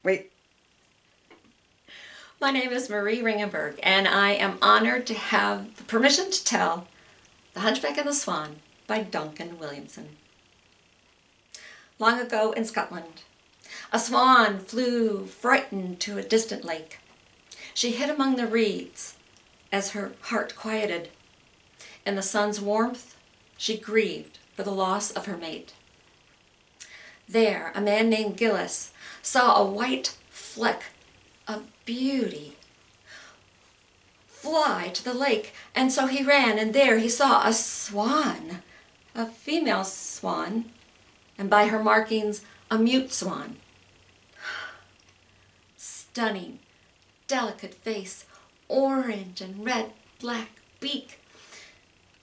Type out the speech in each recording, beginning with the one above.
Wait. My name is Marie Ringenberg, and I am honored to have the permission to tell The Hunchback and the Swan by Duncan Williamson. Long ago in Scotland, a swan flew frightened to a distant lake. She hid among the reeds as her heart quieted. In the sun's warmth, she grieved for the loss of her mate. There, a man named Gillis saw a white fleck of beauty fly to the lake, and so he ran, and there he saw a swan, a female swan, and by her markings, a mute swan. Stunning, delicate face, orange and red black beak.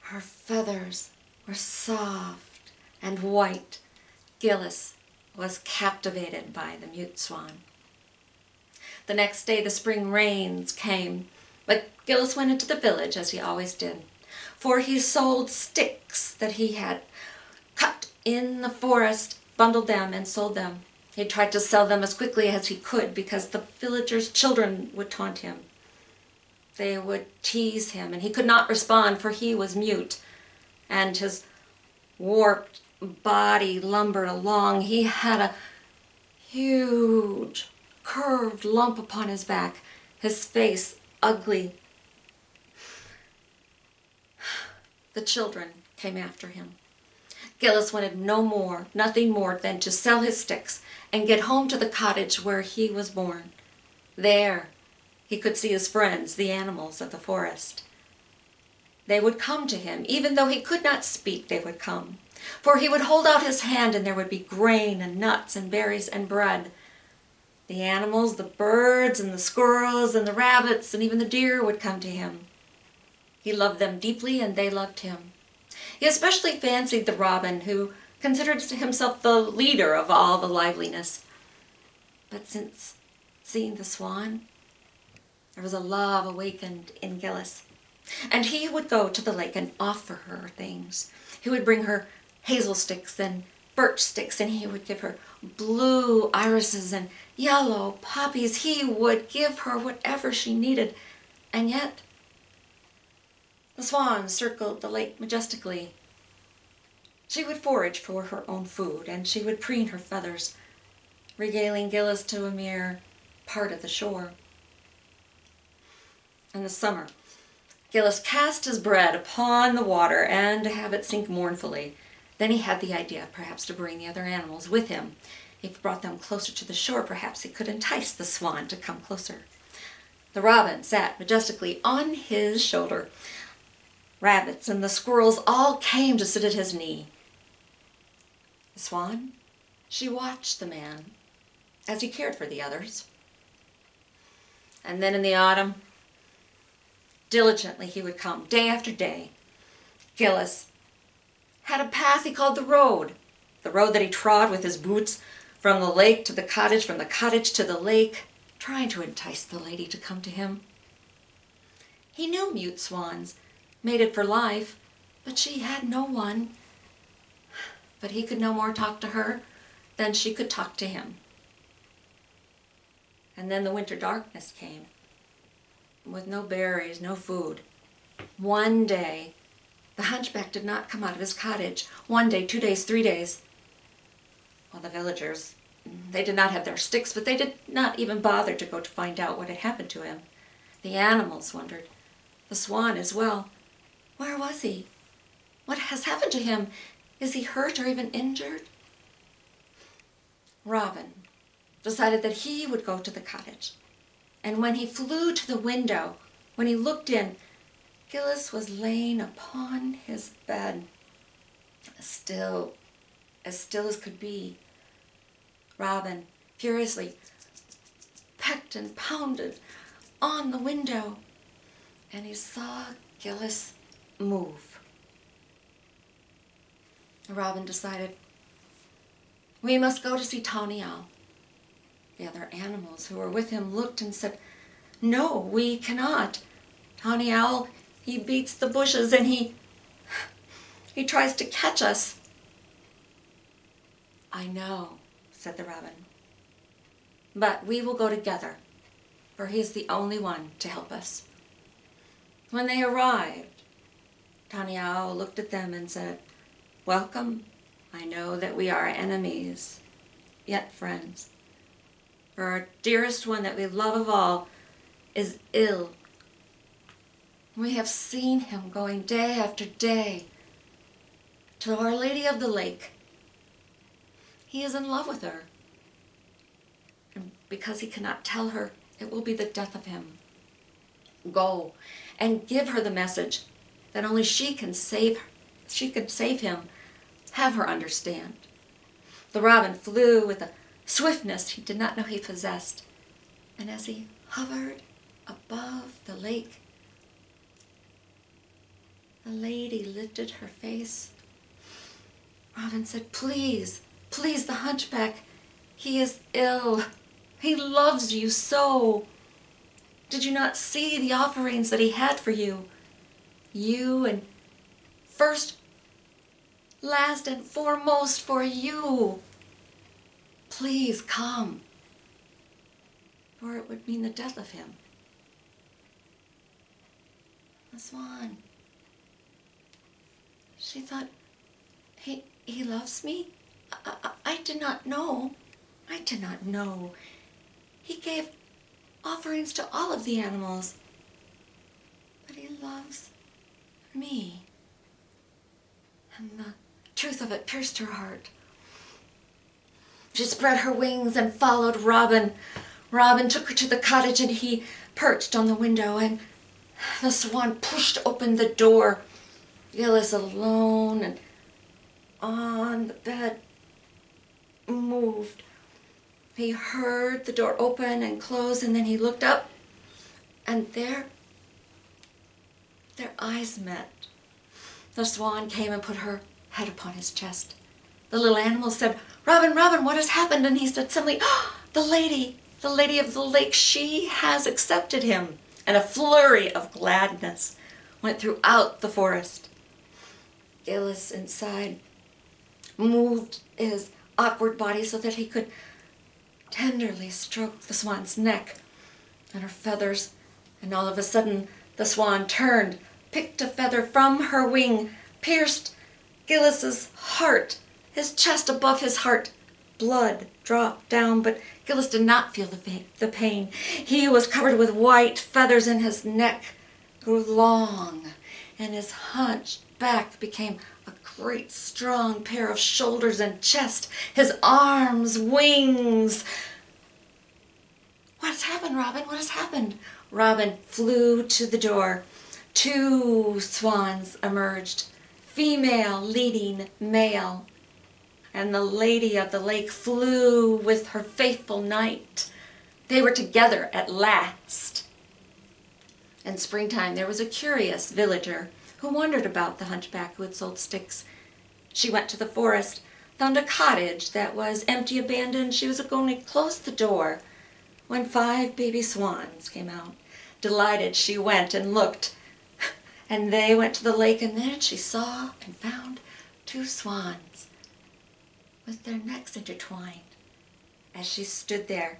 Her feathers were soft and white. Gillis was captivated by the mute swan. The next day the spring rains came, but Gillis went into the village as he always did, for he sold sticks that he had cut in the forest, bundled them and sold them. He tried to sell them as quickly as he could because the villagers' children would taunt him. They would tease him, and he could not respond, for he was mute, and his warped body lumbered along. He had a huge curved lump upon his back, his face ugly. The children came after him. Gillis wanted nothing more than to sell his sticks and get home to the cottage where he was born. There he could see his friends, the animals of the forest. They would come to him. Even though he could not speak, they would come. For he would hold out his hand, and there would be grain and nuts and berries and bread. The animals, the birds and the squirrels and the rabbits and even the deer would come to him. He loved them deeply, and they loved him. He especially fancied the robin, who considered himself the leader of all the liveliness. But since seeing the swan, there was a love awakened in Gillis, and he would go to the lake and offer her things. He would bring her hazel sticks and birch sticks, and he would give her blue irises and yellow poppies. He would give her whatever she needed, and yet the swan circled the lake majestically. She would forage for her own food, and she would preen her feathers, regaling Gillis to a mere part of the shore. In the summer, Gillis cast his bread upon the water and to have it sink mournfully. Then he had the idea, perhaps, to bring the other animals with him. If he brought them closer to the shore, perhaps he could entice the swan to come closer. The robin sat majestically on his shoulder. Rabbits and the squirrels all came to sit at his knee. The swan, she watched the man as he cared for the others. And then in the autumn, diligently he would come, day after day. Gillis had a path he called the road that he trod with his boots from the lake to the cottage, from the cottage to the lake, trying to entice the lady to come to him. He knew mute swans mated for life, but she had no one. But he could no more talk to her than she could talk to him. And then the winter darkness came, with no berries, no food. One day, the hunchback did not come out of his cottage. 1 day, 2 days, 3 days. Well, the villagers, they did not have their sticks, but they did not even bother to go to find out what had happened to him. The animals wondered. The swan as well. Where was he? What has happened to him? Is he hurt or even injured? Robin decided that he would go to the cottage. And when he flew to the window, when he looked in, Gillis was laying upon his bed, as still as could be. Robin furiously pecked and pounded on the window, and he saw Gillis move. Robin decided, we must go to see Tawny Owl. The other animals who were with him looked and said, no, we cannot. Tawny Owl, he beats the bushes and he tries to catch us. I know, said the robin. but we will go together, for he is the only one to help us." When they arrived, Taniao looked at them and said, "Welcome. I know that we are enemies, yet friends. For our dearest one that we love of all is ill. We have seen him going day after day to Our Lady of the Lake. He is in love with her. And because he cannot tell her, it will be the death of him. Go and give her the message that only she can save him. Have her understand." The robin flew with a swiftness he did not know he possessed. And as he hovered above the lake, the lady lifted her face. Robin said, "Please, please, the hunchback, he is ill. He loves you so. Did you not see the offerings that he had for you? You, and first, last, and foremost for you. Please come, for it would mean the death of him." The swan, she thought, he loves me? I did not know. I did not know. He gave offerings to all of the animals, but he loves me. And the truth of it pierced her heart. She spread her wings and followed Robin. Robin took her to the cottage, and he perched on the window, and the swan pushed open the door. Gillis, alone and on the bed, moved. He heard the door open and close, and then he looked up, and their eyes met. The swan came and put her head upon his chest. The little animal said, "Robin, Robin, what has happened?" And he said suddenly, "Oh, the lady of the lake, she has accepted him." And a flurry of gladness went throughout the forest. Gillis inside moved his awkward body so that he could tenderly stroke the swan's neck and her feathers, and all of a sudden the swan turned, picked a feather from her wing, pierced Gillis's heart, his chest above his heart. Blood dropped down, but Gillis did not feel the pain. He was covered with white feathers, and his neck grew long, and his hunched back became a great strong pair of shoulders and chest, his arms, wings. "What has happened, Robin? What has happened?" Robin flew to the door. 2 swans emerged, female leading male, and the lady of the lake flew with her faithful knight. They were together at last. In springtime there was a curious villager who wondered about the hunchback who had sold sticks. She went to the forest, found a cottage that was empty, abandoned. She was going to close the door when 5 baby swans came out. Delighted, she went and looked, and they went to the lake, and then she saw and found 2 swans with their necks intertwined. As she stood there,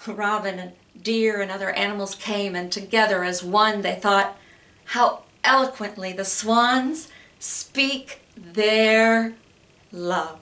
robin and deer and other animals came, and together as one they thought, "How eloquently the swans speak their love."